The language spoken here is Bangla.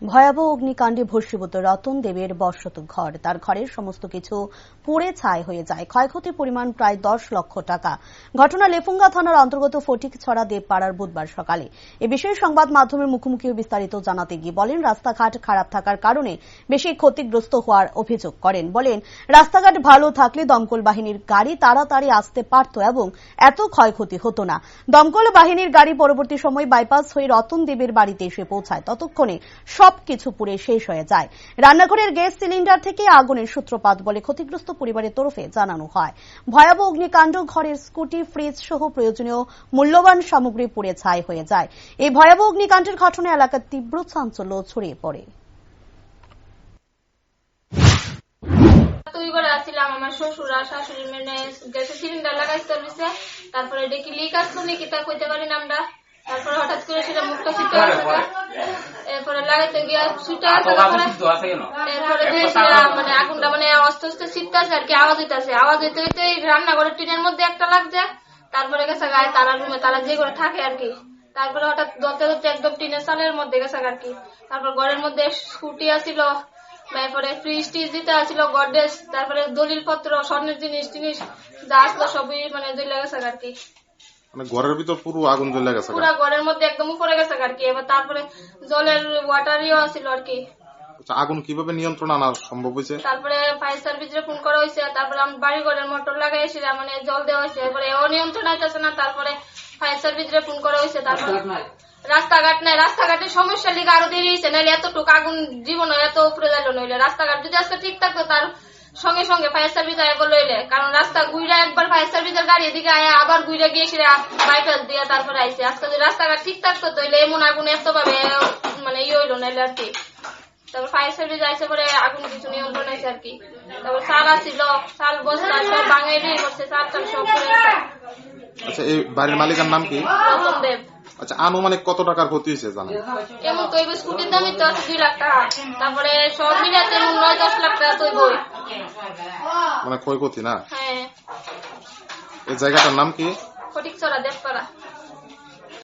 ভয়াবহ অগ্নিকাণ্ডে ভস্মীভূত রতন দেবের বসত ঘর, তার ঘরের সমস্ত কিছু পুড়ে ছাই হয়ে যায়। ক্ষয়ক্ষতির পরিমাণ প্রায় 10 লক্ষ টাকা। ঘটনা লেফুঙ্গা থানার অন্তর্গত ফটিকছড়া দেবপাড়ার বুধবার সকালে। এ বিষয়ে সংবাদ মাধ্যমের মুখোমুখি বিস্তারিত জানাতে গিয়ে বলেন, রাস্তাঘাট খারাপ থাকার কারণে বেশি ক্ষতিগ্রস্ত হওয়ার অভিযোগ করেন। বলেন, রাস্তাঘাট ভালো থাকলে দমকল বাহিনীর গাড়ি তাড়াতাড়ি আসতে পারত এবং এত ক্ষয়ক্ষতি হতো না। দমকল বাহিনীর গাড়ি পরবর্তী সময় বাইপাস হয়ে রতন দেবের বাড়িতে এসে পৌঁছায়। ততক্ষণে সবকিছু পুড়ে শেষ হয়ে যায়। রান্নাঘরের গ্যাস সিলিন্ডার থেকে আগুনের সূত্রপাত বলে ক্ষতিগ্রস্ত পরিবারের তরফে জানানো হয়। ভয়াবহ অগ্নিকাণ্ড, ঘরের স্কুটি, ফ্রিজ সহ প্রয়োজনীয় মূল্যবান সামগ্রী পুড়ে ছাই হয়ে যায়। এই ভয়াবহ অগ্নিকাণ্ডের ঘটনায় এলাকার তীব্র চাঞ্চল্য ছড়িয়ে পড়ে। আমার শ্বশুর আর শাশুড়ি মানে গ্যাসের সিলিন্ডার লাগাইতে দিছে, তারপরে দেখি লিক আসলো নাকি তা কইতে পারি না আমরা। তারপরে হঠাৎ করে সেটা মুখটা ছিটে আসলো, এরপরে লাগাইতে গিয়া ছুটে আসলো, এরপরে মানে আগুনটা মানে আস্তে আস্তে ছিটতেছে আর কি, আওয়াজ হইতে হইতে রান্নাঘরের টিনের মধ্যে একটা লাগছে। তারপরে গেছে গায়ে তারা রুমে তারা যে করে থাকে আর কি। তারপরে হঠাৎ ধরতে ধরতে একদম টিনের চালের মধ্যে গেছে আর কি। তারপর ঘরের মধ্যে স্কুটি আসিল, তারপরে ফ্রিজ টিজ দিতে আসছিল, গডরেজ, তারপরে দলিল পত্র, স্বর্ণের জিনিস যা আসলো সবই মানে জ্বলে গেছে আর কি। মানে ঘরের ভিতর পুরো আগুন জ্বলে গেছে, পুরো ঘরের মধ্যে একদম উপরে গেছে আর কি। এবার তারপরে জলের ওয়াটারিও আসছিল আর কি। আগুন কিভাবে নিয়ন্ত্রণ আনা সম্ভব হয়েছে? তারপরে ফায়ার সার্ভিসে ফোন করা হয়েছে, তারপরে আমি বাড়ি ঘরের মোটর লাগাইছিলাম, মানে জল দেওয়া হয়েছে, এবারে ও নিয়ন্ত্রণ আইতেছে না। তারপরে ফায়ার সার্ভিসে ফোন করা হয়েছে। তারপরে রাস্তাঘাট নাই, রাস্তাঘাটের সমস্যা লিগে আরো দেরি হয়েছে, নাহলে এতটুকু আগুন জীবন এত উপরে যাইলো নইলে। রাস্তাঘাট যদি আজকে ঠিক থাকতো তার সঙ্গে সঙ্গে ফায়ার সার্ভিস আয় লইলে, কারণ রাস্তা ঘুরে একবার ফায়ার সার্ভিসের গাড়ি এদিকে আয় আবার ঘুরে গিয়ে সেটা বাইপাস দিয়ে তারপরে আইসে। আজকে যদি রাস্তাঘাট ঠিক থাকতো তাইলে এমন আগুন এত ভাবে মানে হইলো নাইলে আর কি। তারপর ফায়ার সার্ভিস আইসে পরে আগুন কিছু নিয়ন্ত্রণ হয়েছে আর কি। তারপর চাল আসছিল, চাল বস্তা সব ভাঙাই দিয়ে করছে, চাল সব করে। আচ্ছা, এই বাড়ির মালিকের নাম কি? রতন দেব। আচ্ছা, আনুমানিক কত টাকার ক্ষতি হয়েছে জানেন? এমন তো স্কুটির দামই তো আছে 2 লাখ টাকা, তারপরে সব মিলে 9-10 লাখ টাকা তো বই মানে ক্ষয়ক্ষতি না? হ্যাঁ। এই জায়গাটার নাম কি? ফটিকছড়া।